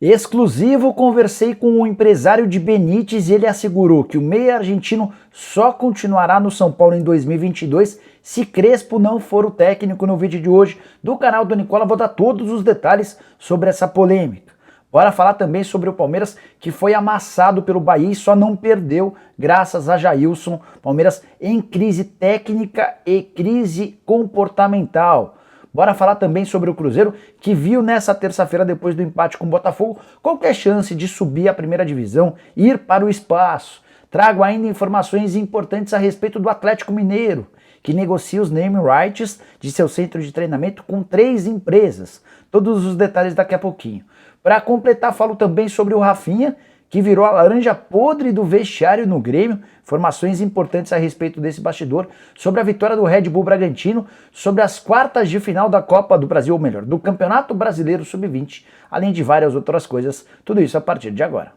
Exclusivo, conversei com o empresário de Benítez e ele assegurou que o meia argentino só continuará no São Paulo em 2022 se Crespo não for o técnico. No vídeo de hoje do canal do Nicola vou dar todos os detalhes sobre essa polêmica. Bora falar também sobre o Palmeiras, que foi amassado pelo Bahia e só não perdeu graças a Jailson. Palmeiras em crise técnica e crise comportamental. Bora falar também sobre o Cruzeiro, que viu nessa terça-feira, depois do empate com o Botafogo, qualquer chance de subir à primeira divisão, ir para o espaço. Trago ainda informações importantes a respeito do Atlético Mineiro, que negocia os name rights de seu centro de treinamento com 3 empresas. Todos os detalhes daqui a pouquinho. Para completar, falo também sobre o Rafinha, que virou a laranja podre do vestiário no Grêmio. Informações importantes a respeito desse bastidor, sobre a vitória do Red Bull Bragantino, sobre as quartas de final da Copa do Brasil, ou melhor, do Campeonato Brasileiro Sub-20, além de várias outras coisas. Tudo isso a partir de agora.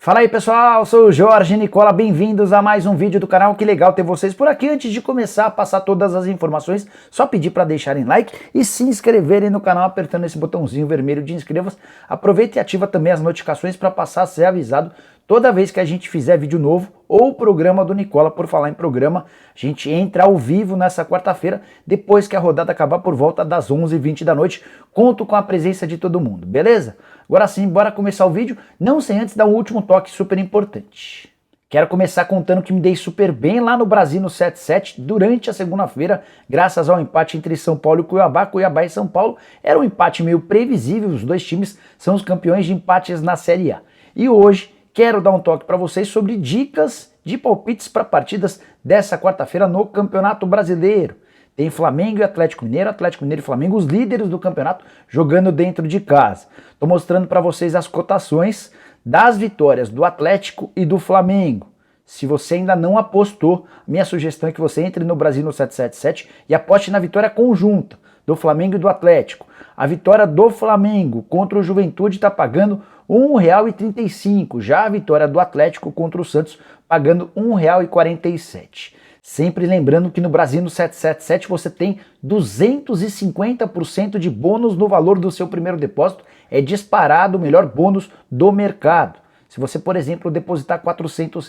Fala aí pessoal, sou o Jorge Nicola, bem-vindos a mais um vídeo do canal. Que legal ter vocês por aqui. Antes de começar a passar todas as informações, só pedir para deixarem like e se inscreverem no canal apertando esse botãozinho vermelho de inscreva-se. Aproveita e ativa também as notificações para passar a ser avisado toda vez que a gente fizer vídeo novo ou programa do Nicola. Por falar em programa, a gente entra ao vivo nessa quarta-feira, depois que a rodada acabar por volta das 11h20 da noite. Conto com a presença de todo mundo, beleza? Agora sim, bora começar o vídeo, não sem antes dar um último toque super importante. Quero começar contando que me dei super bem lá no Brasil no 7-7 durante a segunda-feira, graças ao empate entre São Paulo e Cuiabá. Cuiabá e São Paulo era um empate meio previsível, os dois times são os campeões de empates na Série A. E hoje quero dar um toque para vocês sobre dicas de palpites para partidas dessa quarta-feira no Campeonato Brasileiro. Tem Flamengo e Atlético Mineiro e Flamengo, os líderes do campeonato, jogando dentro de casa. Estou mostrando para vocês as cotações das vitórias do Atlético e do Flamengo. Se você ainda não apostou, minha sugestão é que você entre no Brasil no 777 e aposte na vitória conjunta do Flamengo e do Atlético. A vitória do Flamengo contra o Juventude está pagando R$ 1,35, já a vitória do Atlético contra o Santos pagando R$ 1,47. Sempre lembrando que no Brasil no 777 você tem 250% de bônus no valor do seu primeiro depósito. É disparado o melhor bônus do mercado. Se você, por exemplo, depositar R$ 400,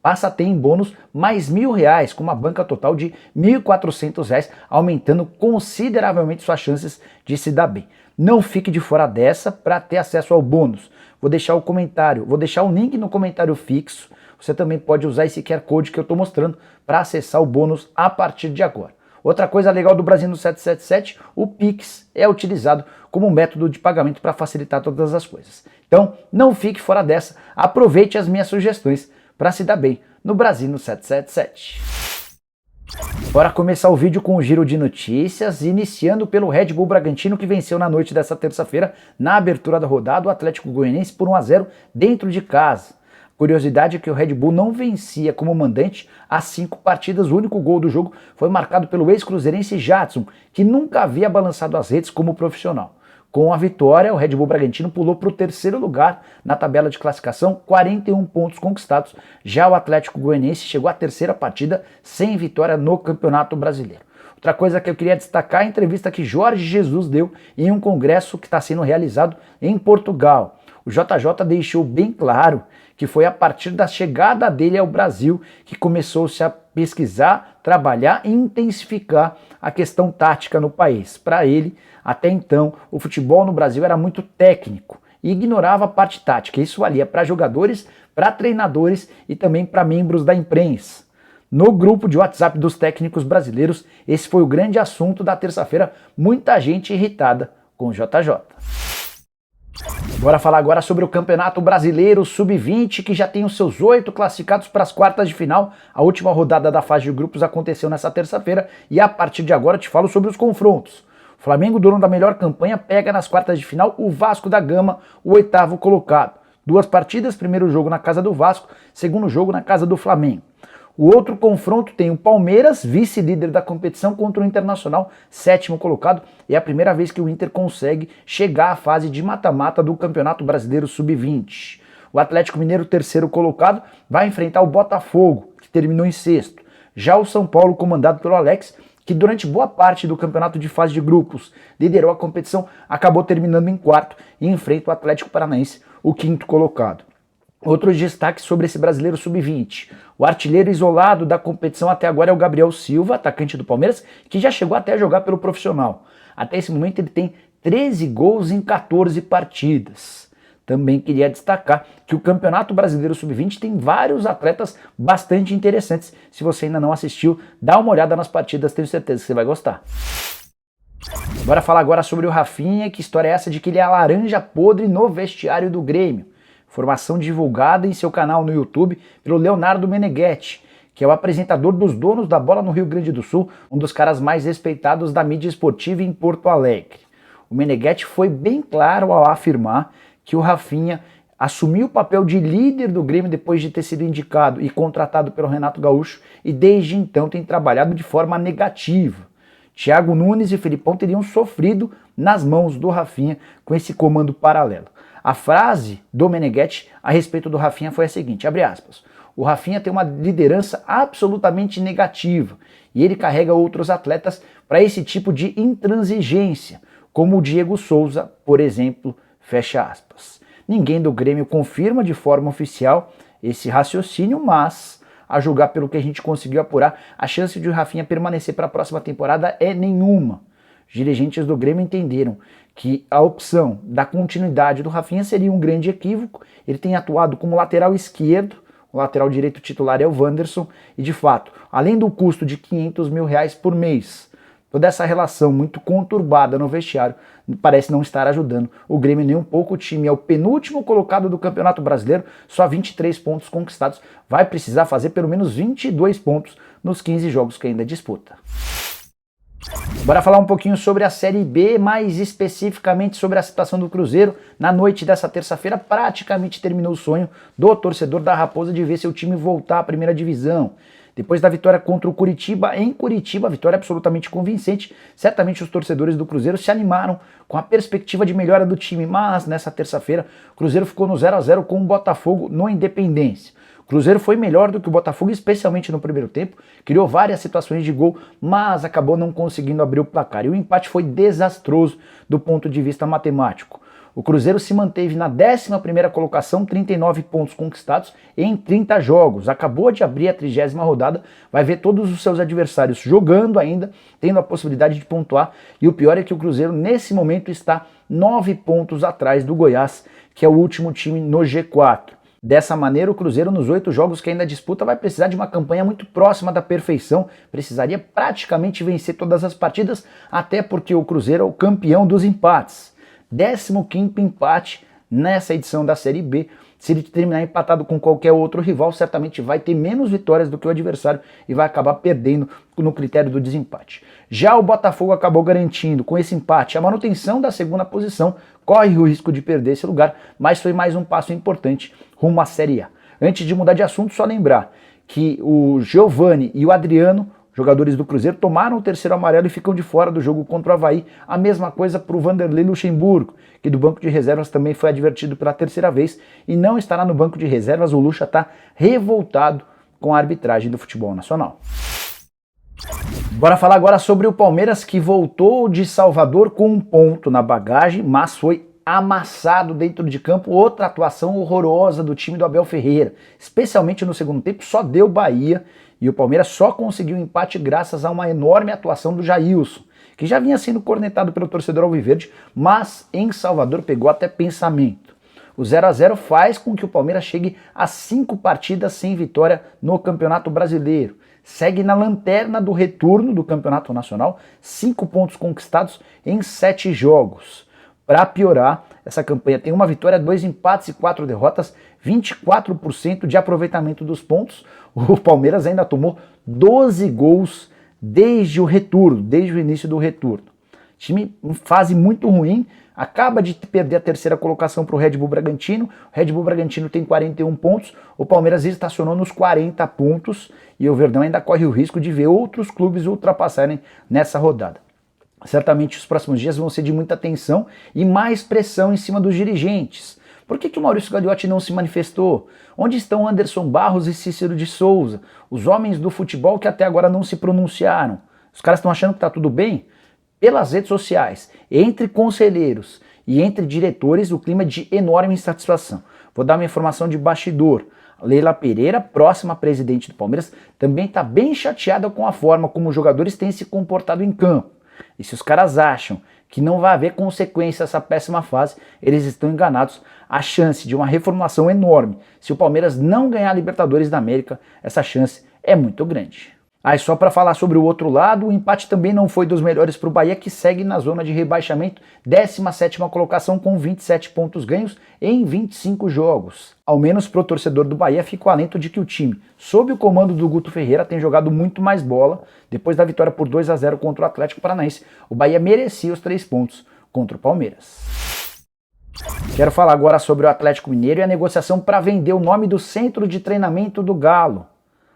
passa a ter em bônus mais R$ 1.000, com uma banca total de R$ 1.400, aumentando consideravelmente suas chances de se dar bem. Não fique de fora dessa para ter acesso ao bônus. Vou deixar o link no comentário fixo. Você também pode usar esse QR Code que eu estou mostrando para acessar o bônus a partir de agora. Outra coisa legal do Brasil no 777, o Pix é utilizado como método de pagamento para facilitar todas as coisas. Então, não fique fora dessa, aproveite as minhas sugestões para se dar bem no Brasil no 777. Bora começar o vídeo com um giro de notícias, iniciando pelo Red Bull Bragantino, que venceu na noite dessa terça-feira, na abertura da rodada, o Atlético Goianiense por 1-0 dentro de casa. Curiosidade é que o Red Bull não vencia como mandante há 5 partidas. O único gol do jogo foi marcado pelo ex-cruzeirense Jadson, que nunca havia balançado as redes como profissional. Com a vitória, o Red Bull Bragantino pulou para o 3º lugar na tabela de classificação, 41 pontos conquistados. Já o Atlético Goianiense chegou à 3ª partida sem vitória no Campeonato Brasileiro. Outra coisa que eu queria destacar é a entrevista que Jorge Jesus deu em um congresso que está sendo realizado em Portugal. O JJ deixou bem claro que foi a partir da chegada dele ao Brasil que começou-se a pesquisar, trabalhar e intensificar a questão tática no país. Para ele, até então, o futebol no Brasil era muito técnico e ignorava a parte tática. Isso valia para jogadores, para treinadores e também para membros da imprensa. No grupo de WhatsApp dos técnicos brasileiros, esse foi o grande assunto da terça-feira, muita gente irritada com o JJ. Bora falar agora sobre o Campeonato Brasileiro Sub-20, que já tem os seus 8 classificados para as quartas de final. A última rodada da fase de grupos aconteceu nessa terça-feira e a partir de agora eu te falo sobre os confrontos. O Flamengo, dono da melhor campanha, pega nas quartas de final o Vasco da Gama, o 8º colocado. 2 partidas, primeiro jogo na casa do Vasco, segundo jogo na casa do Flamengo. O outro confronto tem o Palmeiras, vice-líder da competição, contra o Internacional, 7º colocado. É a primeira vez que o Inter consegue chegar à fase de mata-mata do Campeonato Brasileiro Sub-20. O Atlético Mineiro, 3º colocado, vai enfrentar o Botafogo, que terminou em 6º. Já o São Paulo, comandado pelo Alex, que durante boa parte do campeonato de fase de grupos liderou a competição, acabou terminando em quarto e enfrenta o Atlético Paranaense, o quinto colocado. Outros destaques sobre esse brasileiro sub-20. O artilheiro isolado da competição até agora é o Gabriel Silva, atacante do Palmeiras, que já chegou até a jogar pelo profissional. Até esse momento ele tem 13 gols em 14 partidas. Também queria destacar que o Campeonato Brasileiro Sub-20 tem vários atletas bastante interessantes. Se você ainda não assistiu, dá uma olhada nas partidas, tenho certeza que você vai gostar. Bora falar agora sobre o Rafinha. Que história é essa de que ele é a laranja podre no vestiário do Grêmio? Informação divulgada em seu canal no YouTube pelo Leonardo Meneghetti, que é o apresentador dos Donos da Bola no Rio Grande do Sul, um dos caras mais respeitados da mídia esportiva em Porto Alegre. O Meneghetti foi bem claro ao afirmar que o Rafinha assumiu o papel de líder do Grêmio depois de ter sido indicado e contratado pelo Renato Gaúcho e desde então tem trabalhado de forma negativa. Thiago Nunes e Felipão teriam sofrido nas mãos do Rafinha com esse comando paralelo. A frase do Meneghetti a respeito do Rafinha foi a seguinte, abre aspas, o Rafinha tem uma liderança absolutamente negativa e ele carrega outros atletas para esse tipo de intransigência, como o Diego Souza, por exemplo, fecha aspas. Ninguém do Grêmio confirma de forma oficial esse raciocínio, mas, a julgar pelo que a gente conseguiu apurar, a chance de o Rafinha permanecer para a próxima temporada é nenhuma. Os dirigentes do Grêmio entenderam que a opção da continuidade do Rafinha seria um grande equívoco. Ele tem atuado como lateral esquerdo, o lateral direito titular é o Wanderson, e de fato, além do custo de R$500 mil por mês, toda essa relação muito conturbada no vestiário parece não estar ajudando o Grêmio nem um pouco. O time é o penúltimo colocado do Campeonato Brasileiro, só 23 pontos conquistados, vai precisar fazer pelo menos 22 pontos nos 15 jogos que ainda disputa. Bora falar um pouquinho sobre a Série B, mais especificamente sobre a situação do Cruzeiro. Na noite dessa terça-feira praticamente terminou o sonho do torcedor da Raposa de ver seu time voltar à primeira divisão. Depois da vitória contra o Curitiba, em Curitiba, vitória absolutamente convincente, certamente os torcedores do Cruzeiro se animaram com a perspectiva de melhora do time, mas nessa terça-feira o Cruzeiro ficou no 0 a 0 com o Botafogo no Independência. O Cruzeiro foi melhor do que o Botafogo, especialmente no primeiro tempo, criou várias situações de gol, mas acabou não conseguindo abrir o placar. E o empate foi desastroso do ponto de vista matemático. O Cruzeiro se manteve na 11ª colocação, 39 pontos conquistados em 30 jogos. Acabou de abrir a 30ª rodada, vai ver todos os seus adversários jogando ainda, tendo a possibilidade de pontuar. E o pior é que o Cruzeiro, nesse momento, está 9 pontos atrás do Goiás, que é o último time no G4. Dessa maneira, o Cruzeiro, nos 8 jogos que ainda disputa, vai precisar de uma campanha muito próxima da perfeição. Precisaria praticamente vencer todas as partidas, até porque o Cruzeiro é o campeão dos empates. 15º empate nessa edição da Série B. Se ele terminar empatado com qualquer outro rival, certamente vai ter menos vitórias do que o adversário e vai acabar perdendo no critério do desempate. Já o Botafogo acabou garantindo, com esse empate, a manutenção da 2ª posição, corre o risco de perder esse lugar, mas foi mais um passo importante rumo à Série A. Antes de mudar de assunto, só lembrar que o Giovani e o Adriano, jogadores do Cruzeiro, tomaram o 3º amarelo e ficam de fora do jogo contra o Avaí. A mesma coisa para o Vanderlei Luxemburgo, que do banco de reservas também foi advertido pela 3ª vez e não estará no banco de reservas. O Luxa está revoltado com a arbitragem do futebol nacional. Bora falar agora sobre o Palmeiras, que voltou de Salvador com um ponto na bagagem, mas foi amassado dentro de campo. Outra atuação horrorosa do time do Abel Ferreira, especialmente no segundo tempo, só deu Bahia. E o Palmeiras só conseguiu um empate graças a uma enorme atuação do Jailson, que já vinha sendo cornetado pelo torcedor alviverde, mas em Salvador pegou até pensamento. O 0 a 0 faz com que o Palmeiras chegue a 5 partidas sem vitória no Campeonato Brasileiro. Segue na lanterna do retorno do Campeonato Nacional, 5 pontos conquistados em 7 jogos. Para piorar, essa campanha tem 1 vitória, 2 empates e 4 derrotas, 24% de aproveitamento dos pontos. O Palmeiras ainda tomou 12 gols desde o retorno, desde o início do retorno. Time em fase muito ruim, acaba de perder a 3ª colocação para o Red Bull Bragantino. O Red Bull Bragantino tem 41 pontos, o Palmeiras estacionou nos 40 pontos e o Verdão ainda corre o risco de ver outros clubes ultrapassarem nessa rodada. Certamente os próximos dias vão ser de muita tensão e mais pressão em cima dos dirigentes, Por que o Maurício Gagliotti não se manifestou? Onde estão Anderson Barros e Cícero de Souza, os homens do futebol que até agora não se pronunciaram? Os caras estão achando que está tudo bem? Pelas redes sociais, entre conselheiros e entre diretores, o clima é de enorme insatisfação. Vou dar uma informação de bastidor. Leila Pereira, próxima presidente do Palmeiras, também está bem chateada com a forma como os jogadores têm se comportado em campo. E se os caras acham que não vai haver consequência essa péssima fase, eles estão enganados. A chance de uma reformulação enorme. Se o Palmeiras não ganhar a Libertadores da América, essa chance é muito grande. Aí só para falar sobre o outro lado, o empate também não foi dos melhores para o Bahia, que segue na zona de rebaixamento, 17ª colocação com 27 pontos ganhos em 25 jogos. Ao menos para o torcedor do Bahia fica o alento de que o time, sob o comando do Guto Ferreira, tem jogado muito mais bola. Depois da vitória por 2-0 contra o Atlético Paranaense, o Bahia merecia os 3 pontos contra o Palmeiras. Quero falar agora sobre o Atlético Mineiro e a negociação para vender o nome do centro de treinamento do Galo.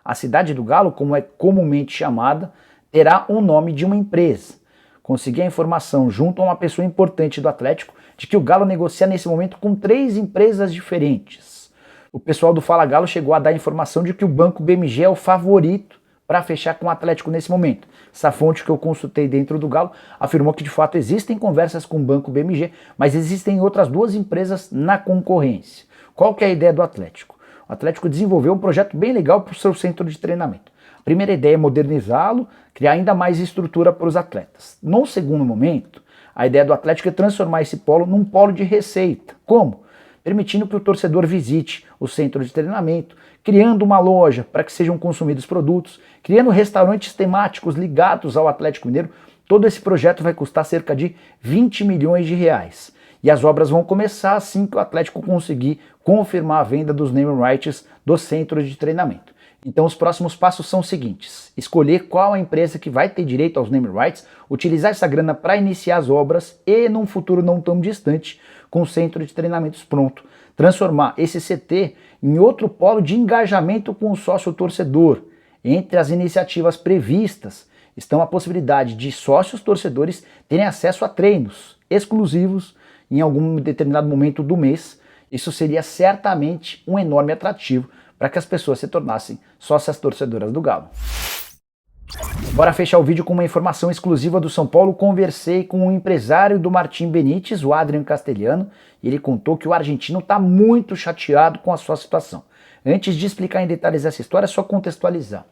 A cidade do Galo, como é comumente chamada, terá um nome de uma empresa. Consegui a informação junto a uma pessoa importante do Atlético de que o Galo negocia nesse momento com 3 empresas diferentes. O pessoal do Fala Galo chegou a dar a informação de que o Banco BMG é o favorito para fechar com o Atlético nesse momento. Essa fonte que eu consultei dentro do Galo afirmou que de fato existem conversas com o Banco BMG, mas existem outras 2 empresas na concorrência. Qual que é a ideia do Atlético? O Atlético desenvolveu um projeto bem legal para o seu centro de treinamento. A primeira ideia é modernizá-lo, criar ainda mais estrutura para os atletas. No segundo momento, a ideia do Atlético é transformar esse polo num polo de receita. Como? Permitindo que o torcedor visite o centro de treinamento, criando uma loja para que sejam consumidos produtos, criando restaurantes temáticos ligados ao Atlético Mineiro. Todo esse projeto vai custar cerca de 20 milhões de reais. E as obras vão começar assim que o Atlético conseguir confirmar a venda dos name rights do centro de treinamento. Então os próximos passos são os seguintes: escolher qual a empresa que vai ter direito aos name rights, utilizar essa grana para iniciar as obras e, num futuro não tão distante, com o centro de treinamentos pronto, transformar esse CT em outro polo de engajamento com o sócio-torcedor. Entre as iniciativas previstas estão a possibilidade de sócios torcedores terem acesso a treinos exclusivos em algum determinado momento do mês. Isso seria certamente um enorme atrativo para que as pessoas se tornassem sócias torcedoras do Galo. Bora fechar o vídeo com uma informação exclusiva do São Paulo. Conversei com o empresário do Martim Benítez, o Adrian Castelhano, e ele contou que o argentino está muito chateado com a sua situação. Antes de explicar em detalhes essa história, é só contextualizar.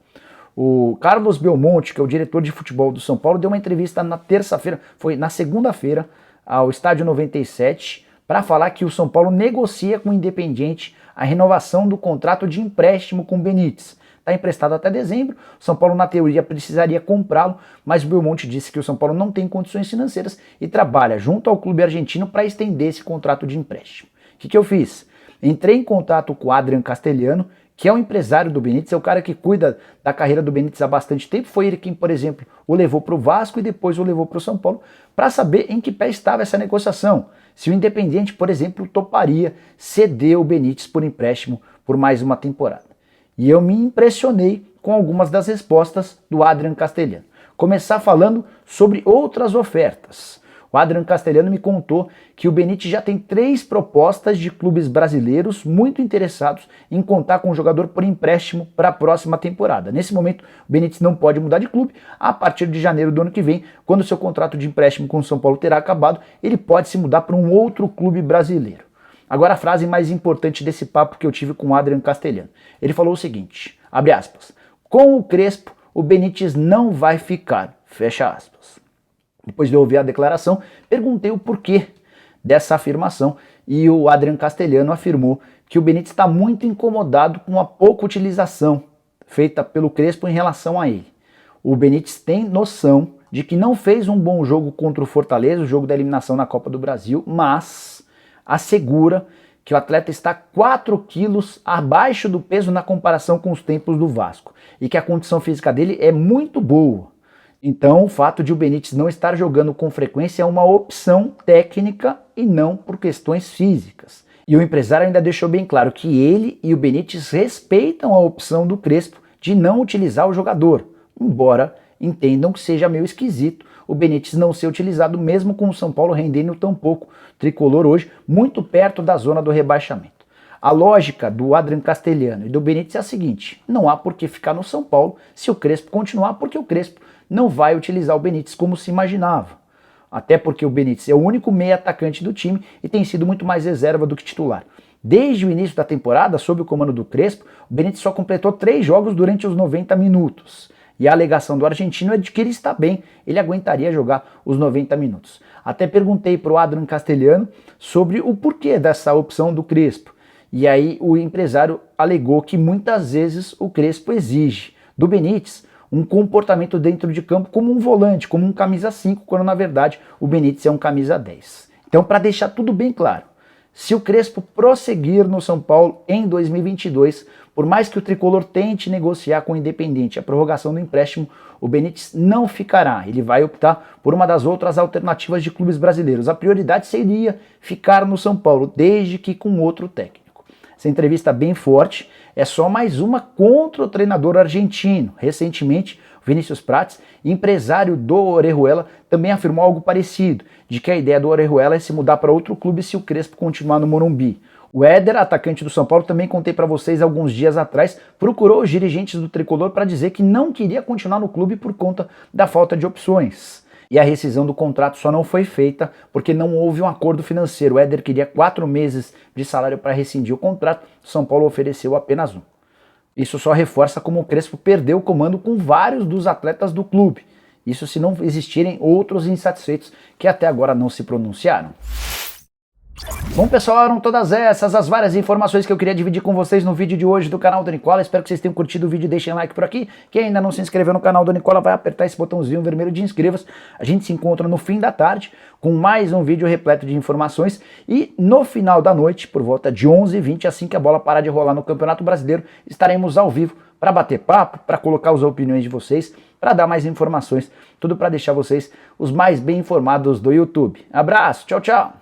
O Carlos Belmonte, que é o diretor de futebol do São Paulo, deu uma entrevista na terça-feira, foi na segunda-feira, ao Estádio 97, para falar que o São Paulo negocia com o Independiente a renovação do contrato de empréstimo com o Benítez. Está emprestado até dezembro, o São Paulo na teoria precisaria comprá-lo, mas o Belmonte disse que o São Paulo não tem condições financeiras e trabalha junto ao clube argentino para estender esse contrato de empréstimo. O que eu fiz? Entrei em contato com o Adrian Castelhano, que é o empresário do Benítez, é o cara que cuida da carreira do Benítez há bastante tempo. Foi ele quem, por exemplo, o levou para o Vasco e depois o levou para o São Paulo, para saber em que pé estava essa negociação. Se o Independiente, por exemplo, toparia ceder o Benítez por empréstimo por mais uma temporada. E eu me impressionei com algumas das respostas do Adrian Castelhano. Começar falando sobre outras ofertas. O Adrian Castelhano me contou que o Benítez já tem 3 propostas de clubes brasileiros muito interessados em contar com o jogador por empréstimo para a próxima temporada. Nesse momento, o Benítez não pode mudar de clube. A partir de janeiro do ano que vem, quando seu contrato de empréstimo com o São Paulo terá acabado, ele pode se mudar para um outro clube brasileiro. Agora a frase mais importante desse papo que eu tive com o Adrian Castelhano. Ele falou o seguinte, abre aspas, com o Crespo, o Benítez não vai ficar, fecha aspas. Depois de ouvir a declaração, perguntei o porquê dessa afirmação e o Adrian Castelhano afirmou que o Benítez está muito incomodado com a pouca utilização feita pelo Crespo em relação a ele. O Benítez tem noção de que não fez um bom jogo contra o Fortaleza, o jogo da eliminação na Copa do Brasil, mas assegura que o atleta está 4 quilos abaixo do peso na comparação com os tempos do Vasco e que a condição física dele é muito boa. Então, o fato de o Benítez não estar jogando com frequência é uma opção técnica e não por questões físicas. E o empresário ainda deixou bem claro que ele e o Benítez respeitam a opção do Crespo de não utilizar o jogador, embora entendam que seja meio esquisito o Benítez não ser utilizado mesmo com o São Paulo rendendo tão pouco. Tricolor hoje muito perto da zona do rebaixamento. A lógica do Adrian Castelhano e do Benítez é a seguinte: não há por que ficar no São Paulo se o Crespo continuar, porque o Crespo não vai utilizar o Benítez como se imaginava. Até porque o Benítez é o único meia atacante do time e tem sido muito mais reserva do que titular. Desde o início da temporada, sob o comando do Crespo, o Benítez só completou 3 jogos durante os 90 minutos. E a alegação do argentino é de que ele está bem, ele aguentaria jogar os 90 minutos. Até perguntei para o Adrian Castelhano sobre o porquê dessa opção do Crespo. E aí o empresário alegou que muitas vezes o Crespo exige do Benítez um comportamento dentro de campo como um volante, como um camisa 5, quando na verdade o Benítez é um camisa 10. Então, para deixar tudo bem claro, se o Crespo prosseguir no São Paulo em 2022, por mais que o Tricolor tente negociar com o Independente a prorrogação do empréstimo, o Benítez não ficará. Ele vai optar por uma das outras alternativas de clubes brasileiros. A prioridade seria ficar no São Paulo, desde que com outro técnico. Essa entrevista bem forte é só mais uma contra o treinador argentino. Recentemente, Vinícius Prates, empresário do Orejuela, também afirmou algo parecido, de que a ideia do Orejuela é se mudar para outro clube se o Crespo continuar no Morumbi. O Éder, atacante do São Paulo, também contei para vocês alguns dias atrás, procurou os dirigentes do Tricolor para dizer que não queria continuar no clube por conta da falta de opções. E a rescisão do contrato só não foi feita porque não houve um acordo financeiro. O Éder queria 4 meses de salário para rescindir o contrato, o São Paulo ofereceu apenas 1. Isso só reforça como o Crespo perdeu o comando com vários dos atletas do clube. Isso se não existirem outros insatisfeitos que até agora não se pronunciaram. Bom, pessoal, eram todas essas as várias informações que eu queria dividir com vocês no vídeo de hoje do canal do Nicola. Espero que vocês tenham curtido o vídeo, deixem like por aqui. Quem ainda não se inscreveu no canal do Nicola vai apertar esse botãozinho vermelho de inscreva-se. A gente se encontra no fim da tarde com mais um vídeo repleto de informações e no final da noite, por volta de 11h20, assim que a bola parar de rolar no Campeonato Brasileiro, estaremos ao vivo para bater papo, para colocar as opiniões de vocês, para dar mais informações, tudo para deixar vocês os mais bem informados do YouTube. Abraço, tchau, tchau!